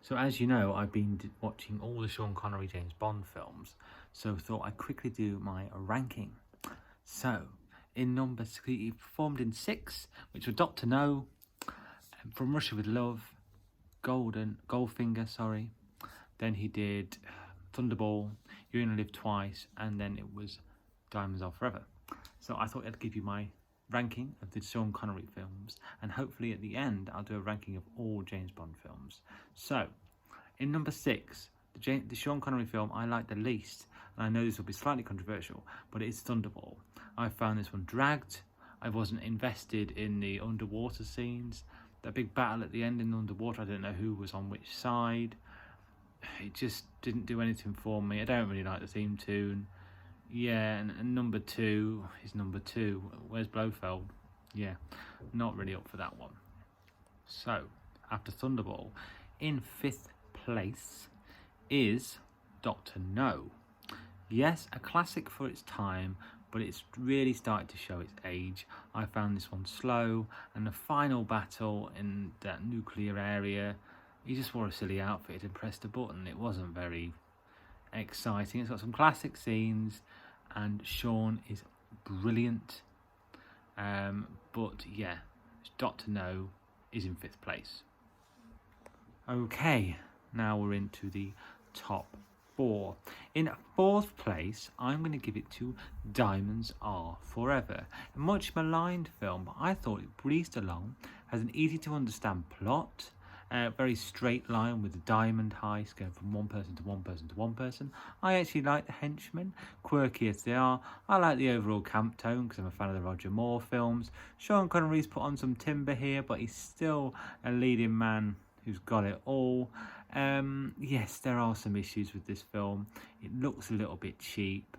So as you know, I've been watching all the Sean Connery James Bond films, so thought I'd quickly do my ranking. So, in number 6, he performed in 6, which were Dr. No, From Russia with Love, Goldfinger, sorry. Then he did Thunderball, You Only Live Twice, and then it was Diamonds Are Forever. So I thought I'd give you my ranking of the Sean Connery films, and hopefully at the end I'll do a ranking of all James Bond films. So, in number 6, the Sean Connery film I like the least, and I know this will be slightly controversial, but it is Thunderball. I found this one dragged. I wasn't invested in the underwater scenes. That big battle at the end in the underwater, I don't know who was on which side. It just didn't do anything for me. I don't really like the theme tune. Yeah, and number 2 is number 2. Where's Blofeld? Yeah, not really up for that one. So, after Thunderball, in 5th place is Dr. No. Yes, a classic for its time, but it's really started to show its age. I found this one slow, and the final battle in that nuclear area, he just wore a silly outfit and pressed a button. It wasn't very exciting. It's got some classic scenes, and Sean is brilliant. But yeah, Dr. No is in 5th place. Okay, now we're into the top 4. In 4th place, I'm going to give it to Diamonds Are Forever. A much maligned film, but I thought it breezed along, has an easy to understand plot, very straight line with the diamond heist going from one person to one person to one person. I actually like the henchmen, quirky as they are. I like the overall camp tone because I'm a fan of the Roger Moore films. Sean Connery's put on some timber here, but he's still a leading man who's got it all. Yes, there are some issues with this film. It looks a little bit cheap,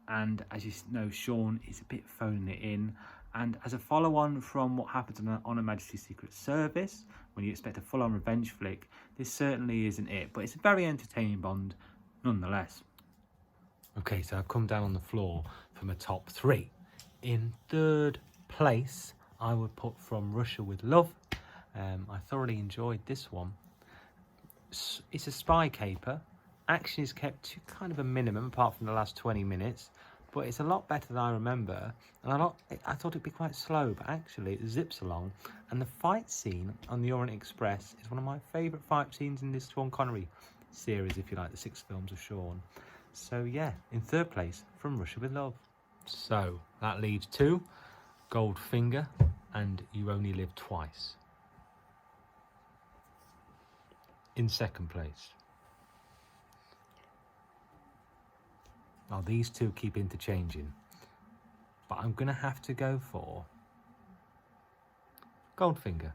and as you know, Sean is a bit phoning it in. And as a follow-on from what happens on Her Majesty's Secret Service, when you expect a full-on revenge flick, this certainly isn't it. But it's a very entertaining Bond, nonetheless. Okay, so I've come down on the floor for my top 3. In 3rd place, I would put From Russia with Love. I thoroughly enjoyed this one. It's a spy caper. Action is kept to kind of a minimum, apart from the last 20 minutes. But it's a lot better than I remember. And I thought it'd be quite slow, but actually it zips along. And the fight scene on the Orient Express is one of my favourite fight scenes in this Sean Connery series, if you like, the 6 films of Sean. So yeah, in 3rd place, From Russia with Love. So that leads to Goldfinger and You Only Live Twice. In 2nd place. Now these two keep interchanging, but I'm going to have to go for Goldfinger.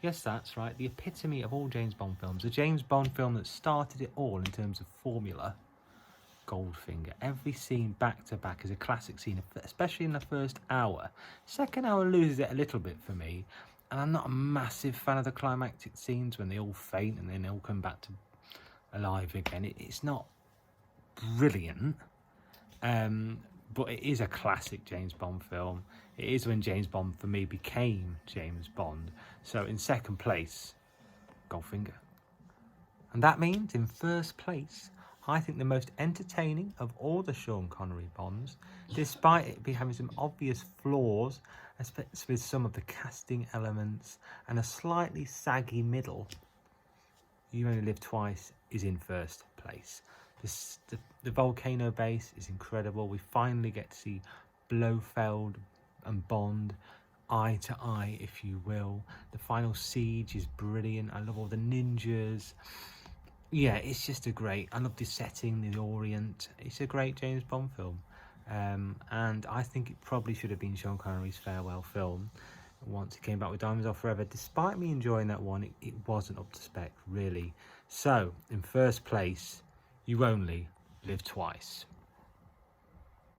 Yes, that's right, the epitome of all James Bond films. The James Bond film that started it all in terms of formula, Goldfinger. Every scene back to back is a classic scene, especially in the first hour. Second hour loses it a little bit for me, and I'm not a massive fan of the climactic scenes when they all faint and then they all come back to alive again. It's not brilliant. But it is a classic James Bond film. It is when James Bond, for me, became James Bond. So in 2nd place, Goldfinger. And that means in 1st place, I think the most entertaining of all the Sean Connery Bonds, despite it having some obvious flaws, especially with some of the casting elements and a slightly saggy middle, You Only Live Twice is in 1st place. The volcano base is incredible. We finally get to see Blofeld and Bond eye to eye, if you will. The final siege is brilliant. I love all the ninjas. Yeah, it's just I love the setting, the Orient. It's a great James Bond film. And I think it probably should have been Sean Connery's farewell film once he came back with Diamonds Are Forever. Despite me enjoying that one, it wasn't up to spec, really. So, in 1st place, You Only Live Twice.